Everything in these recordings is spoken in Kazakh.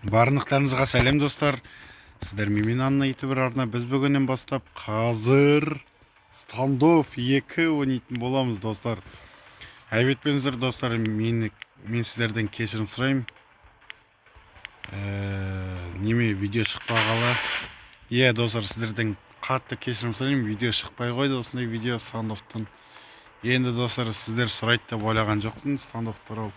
Барлықтарыңызға сәлем достар. Сіздер мен Анна ютубер арна. Біз бүгіннен бастап қазір стандофф 2 ойнайтын боламыз достар. Әйбетпеңіздер достар, мен сіздерден кешірім сұраймын. Неме видео шықпағалы. Иә достар, сіздерден қатты кешірім сұраймын. Видео шықпай қойды осындай видео стандоффтан. Енді достар, сіздер сұрайды деп ойлаған жоқпын стандофф туралы.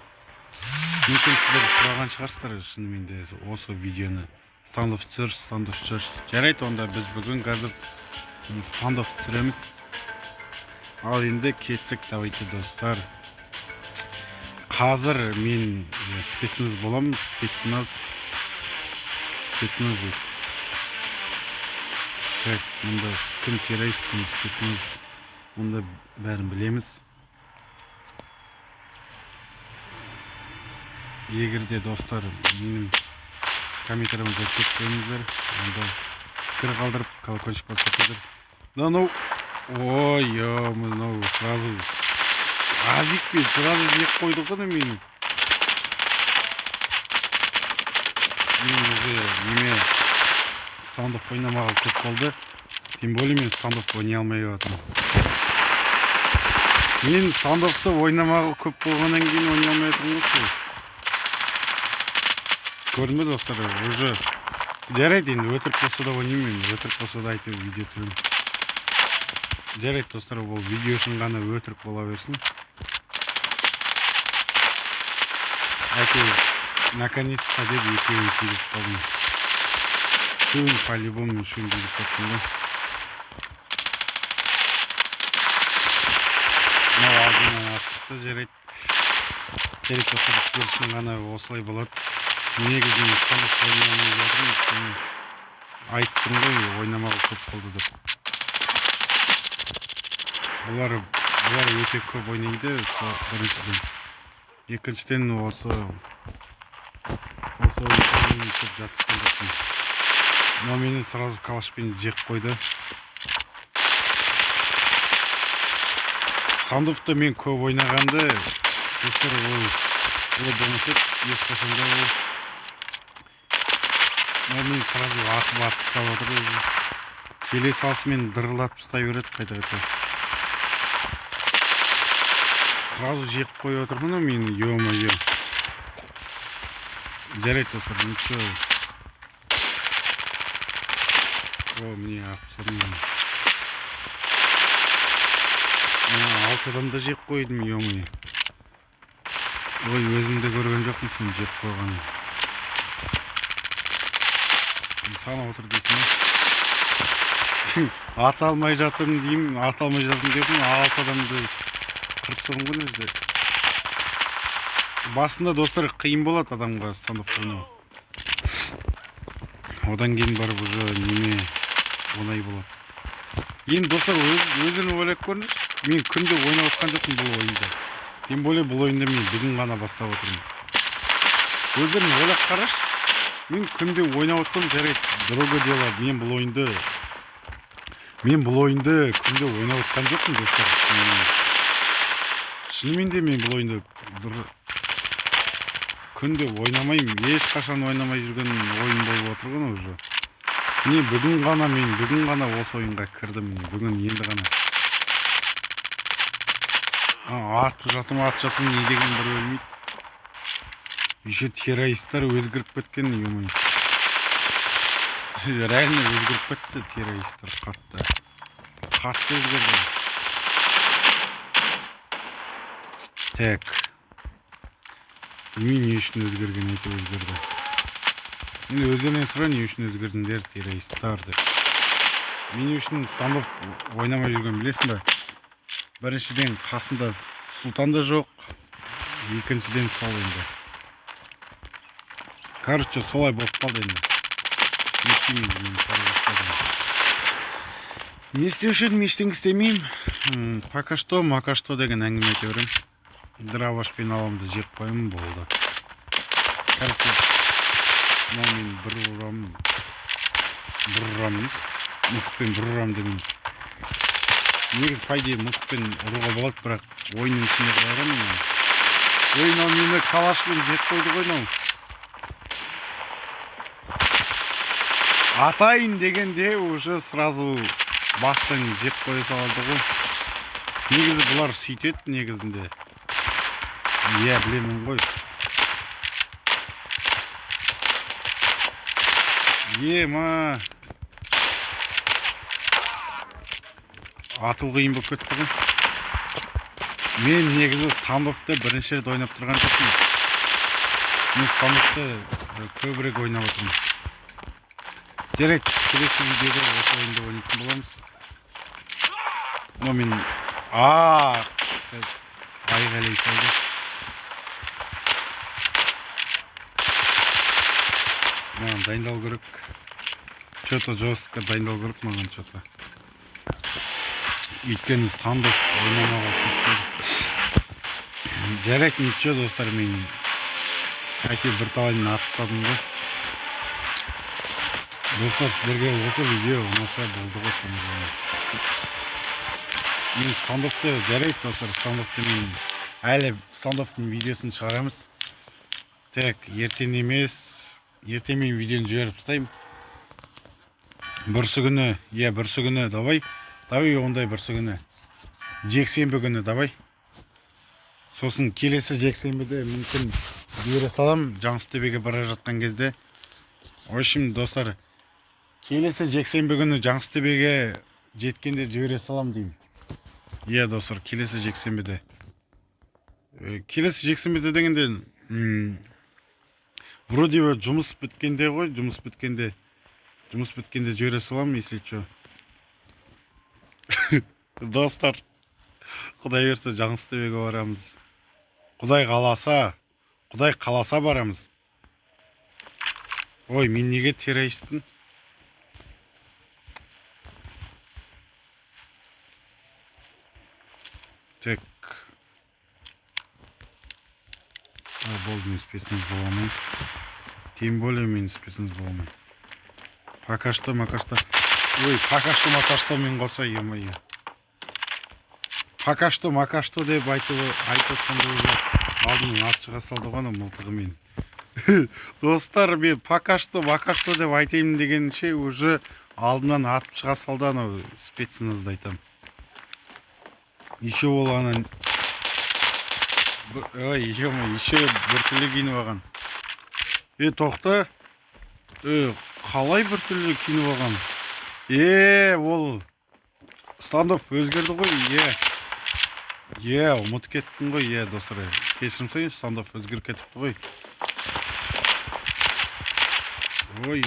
Мүмкін сіздер сұраған шығарсыздар шынымен де осы видеоны. Стандофф түсірші. Жарайды, онда біз бүгін қазір стандофф түсіреміз. Ал енді кеттік, давайте достар. Қазір мен спецназ боламын. Спецназ. Так, мұнда кім террорист, кім спецназ. Мұнда бәрін білеміз. Егерде достар менің комментарыма жазып қойыңыздар, онда пікір қалдырып колокольчик басыңыздар. Ну, ой, мынау сразу азикпен сразу жеп қойды ғой мені. Мен уже неме стандофф ойнамағалы көп болды. Тем более мен стандофф ойнай алмай жатырмын. Мен стандоффты ойнамағалы көп болғаннан кейін ойнай алмай жатырмын ғой. Көрдіңіз бе достар, уже жарайды, енді өтірік болса да ойнаймын, өтірік болса да айтып видео түсіремін. Жарайды достар, ол видео үшін ғана өтірік бола берсін. Әйтеуір наконец-то деп екеуін келіп қалдым. Шын по-любому шын келіп қалдым да. Мынау алдынан атып шықты, жарайды. Жарайды достар, сіздер үшін ғана осылай болады. Негізінен стандофф ойнамай жатырмын, айттым ғой, ойнамағы көп болды деп. Бұлар өте көп ойнайды, біріншіден. Екіншіден осы ойнамай көп жатып жатырмын. Но мені сразу калашпен жеп қойды. Стандоффты мен көп ойнағанды, достар, ол болмаса ешқашанда ол. Мен сразу атып ұстап отыр. Келе салысымен дырылатып ұстай береді қайта-қайта. Сразу жеп қойып отырмын мен, ё-моё. Жарайды достар, ничего. Міне апсырмын. Алты адамды жеп қойдым, ё-моё. Ой, өзіңді көрген жоқпын жеп қойғанын. Санап отыр дейсің. Ата алмай жатырмын деймін, алты адамды қырып ғой өзі. Басында достар қиын болады адамға стандофф ойнау. Одан кейін барып уже неме оңай болады. Енді достар өздерін ойлап көріңіз. Мен күнде ойнап отқан жоқпын бұл ойында. Тем более бұл ойында мен бүгін ғана бастап отырмын. Өздерін ойлап қарашы. Мен күнде ойнап отсам жарайды, другое дело. Мен бұл ойынды күнде ойнап отқан жоқпын достар. Шынымен де мен бұл ойынды күнде ойнамаймын. Ешқашан ойнамай жүрген ойын болып отыр ғой уже. Мен бүгін ғана осы ойынға кірдім. Бүгін енді ғана. Атып жатырмын, не деген бір өлмейді. Еще террористтар өзгіріп кеткен, ё-моё. Реально өзгіріп кетті террористтар қатты өзгерді. Так. Білмеймін не үшін өзгерген, әйтеуір өзгерді. Енді өздерінен сұра, не үшін өзгердіңдер террористтар деп. Мен үшін стандофф ойнамай жүрген білесің бе? Біріншіден қасында сұлтан да жоқ, екіншіден сол енді. Короче, солай болып қалды енді. Не істеуші едім, ештеңе істемеймін. Пока что деген әңгіме айта беремін. Дровашпен аламды жеп қоймын, болды. Короче, мен бір ұрам деген. Негіз пайде мұқпен ұруға болады, бірақ ойынның ішінде қаларым. Мені калашпен жеп қойды ғой. атайын дегенде уже сразу бастан жеп қоя салады ғой. Негізі бұлар сөйтеді негізінде. Иә, білемін ғой. Ема. Ату қиын болып кетті ғой. Мен негізі стандофты бірінші рет ойнап тұрған жоқпын. Мен стандофты көбірек ойнап отырмын. Жарайды, келесі видеода осы ойынды ойнайтын боламыз. Но мен айғайлай салды. Маған дайындал керек. Что-то жестко дайындал керек маған что-то. Өйткені стандоф ойнамауға кетті. Жарайды, ничего, достар, мен әйтеуір бір талайын атып тастадым ғой. Достар, сіздерге осы видео ұнаса болды ғой сонда. Мен стандофты жарайды, достар, стандофты мен әлі стандофтың видеосын шығарамыз. Так, ертең емес, ертең мен видеоны жіберіп тастаймын. Бүрсі күні, давай ондай бүрсі күні. Жексенбі күні, давай. Сосын келесі жексенбіде мүмкін жібере салам, Жаңсытөбеге бара жатқан кезде. В общем, достар, келесі жексенбі күні Жаңсытөбеге жеткенде жібере салам деймін. Иә, достар, келесі жексенбіде. Келесі жексенбіде дегенде, вроде бы жұмыс біткенде ғой, жұмыс біткенде жібере салам, если что. Достар, Құдай берсе Жаңсытөбеге барамыз. Құдай қаласа барамыз. Ой, мен неге террористпін? Так. Болды, мен спецназ боламын. Тем более мен спецназ боламын. Пока что. Ой, пока что мен қоса, е-мое. Пока что деп айтып отқанда уже алдымен ат шыға салды ғой мылтығымен. Достар, мен пока что деп айтайын дегенше уже алдынан атып шыға салды анау спецназды айтам. Еще ол ана... Ой, еще бір түрлі киініп алған. Тоқта. Қалай бір түрлі киініп алған? Ол... Стандоф өзгерді ғой, ұмыт кеттім ғой, достар. Кешірім сұрайын, стандоф өзгеріп кетіпті ғой. Ой,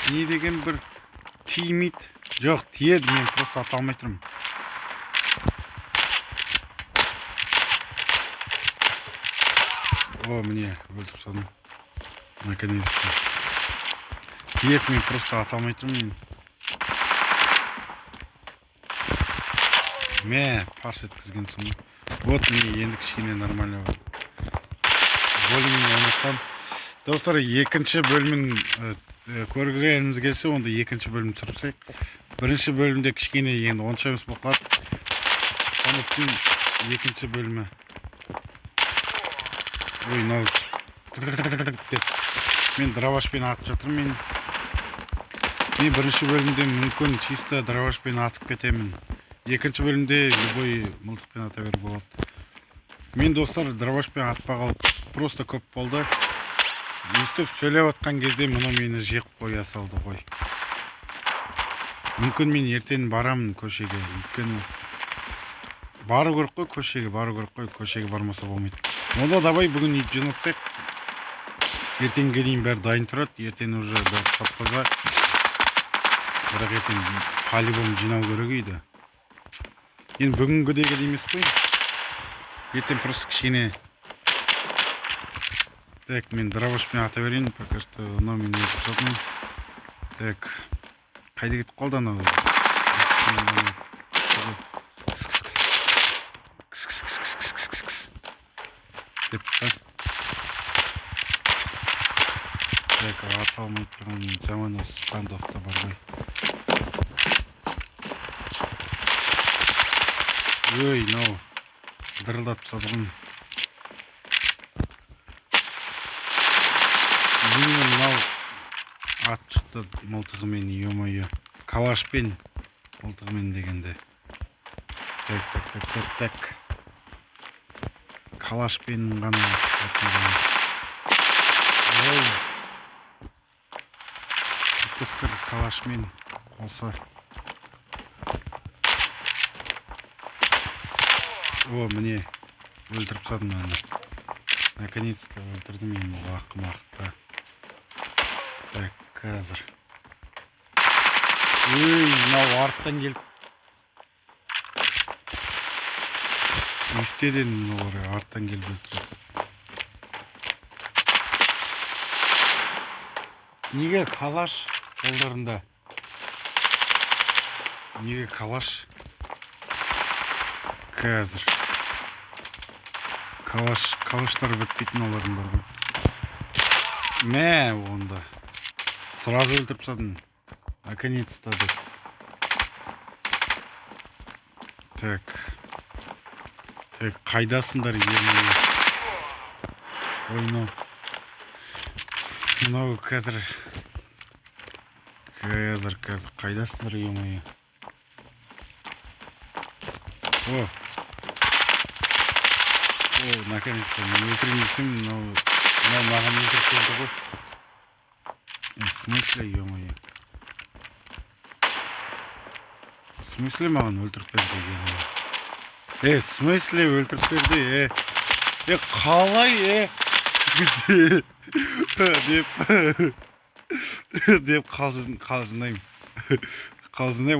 не деген бір тимейді. Жоқ, тиеді, мен просто ата алмай тұрмын. Міне, өлтіп садым. Наконец-то. Тиеді, мен просто ата алмай тұрмын. Парс еткізген соң. Вот, міне, енді кішкене нормально бар. Бөлімін ойнаттан. Достар, екінші бөлімін көргеніңіз келсе, онда екінші бөлім түсірсек. Бірінші бөлімде кішкене енді онша емес боқлады. Стандофтың екінші бөлімі. Ой, мен дровашпен атып жатырмын. Мен бірінші бөлімде мүмкін чисто дровашпен атып кетемін. Екінші бөлімде любой мылтықпен ата беруге болады. Мен, достар, дровашпен атпа қалып просто көп болды. Естіп сөйлеп атқан кезде мұны мені жеп қоя салды ғой. Мүмкін мен ертең барамын көшеге. Өйткені бару керек қой, көшеге бармаса болмайды. Онда давай бүгін ит жинатсақ. Ертеңге дейін бәрі дайын тұрады. Ертең уже бәрі тапқыза. Бірақ ертең по-любому жинау керек еді. Енді бүгінгідегі емес қой. Ертең просто кішкене. Так, мен дровашпен ата берейін. Пока что мынау мен етіп жатырмын. Так, қайда кетіп қалды анау? Так, ата алмай тұрған жаман осы стандофта бар ғой. Ой, мынау дырылдатып тастадым. Мынау ат шықты мылтығымен, ё-моё. Калашпен мылтығымен дегенде. Так. Калашпен ғана. Ой. Көткір калашмен қоса. О, міне. Өлтіріп тастадым оны. Наконец-то өлтірдім мен бұл ақымақты. Так, қазір. Ой, мынау арттан келіп. Үстеден олар арттан келіп өлтіреді. Неге калаш қолдарында? Неге калаш? Қазір. Калаштар бітпейтін олардың бар ғой. Мә, онда. Сразу өлтіріп тастадым. Наконец-то деп. Так, қайдасыңдар еріне? Ой, мынау қазір қайдасыңдар ё-моё? О, наконец-то мен өлтірейін десем, мынау маған өлтіріп келді ғой. В смысле, ё-моё? В смысле маған өлтіріп берді, ё-моё? В смысле өлтіріп берді, қалай, деп қалжындаймын.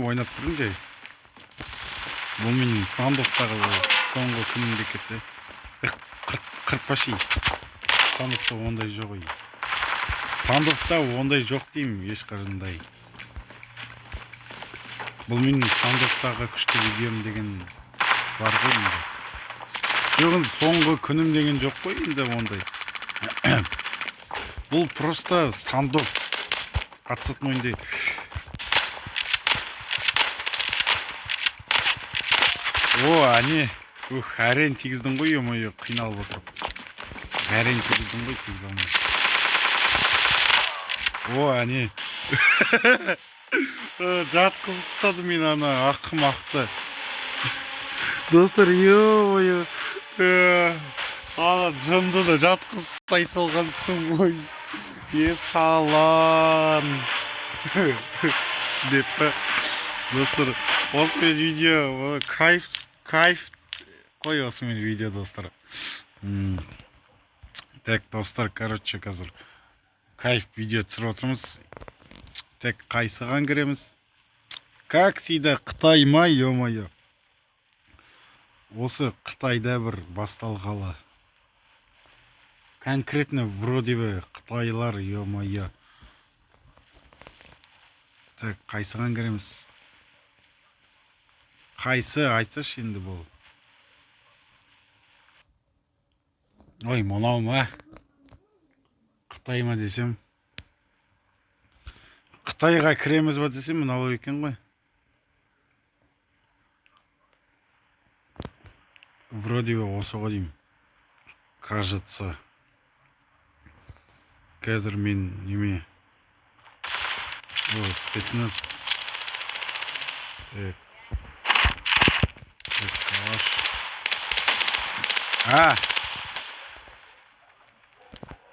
Ойнап тұрдым жай. Бұл менің стандофтағы соңғы күнімде кетсе. Қыртпаши. Стандофта ондай жоқ ой. Стандофта ондай жоқ деймін, ешқашандай. Бұл менің стандофтағы күшті видеом деген бар ғой енді. Жоқ, соңғы күнім деген жоқ қой енді ондай. Бұл просто стандоф. Қатысатын ойындай. Әне. Әрен тегіздің ғой, ё-моё, қиналып отырып. Әрен тегіздің ғой, тегіз алмай. Әне. Жатқызып тастады мен ана ақымақты. Достар, ё-моё. Жынды да жатқызып тастай салғансың ғой. Салан. Деп па. Достар, осымен видео кайф қой, осымен видео, достар. Так, достар, короче, қазір кайф видео түсіріп отырмыз. Так, қайсыған кіреміз? Как всегда, Қытай ма, ё-моё? Осы Қытайда бір басталғалы. Конкретно вроде бы Қытайлар, ё-моё. Так, қайсыған кіреміз? Қайсы айтсашы енді бұл? Ой, мынау ма? Қытай ма десем? Қытайға кіреміз ба десем, мынау екен ғой. Вроде бы осы ғой деймін. Кажется. Қазір мен неме? Спецназ. Так, калаш.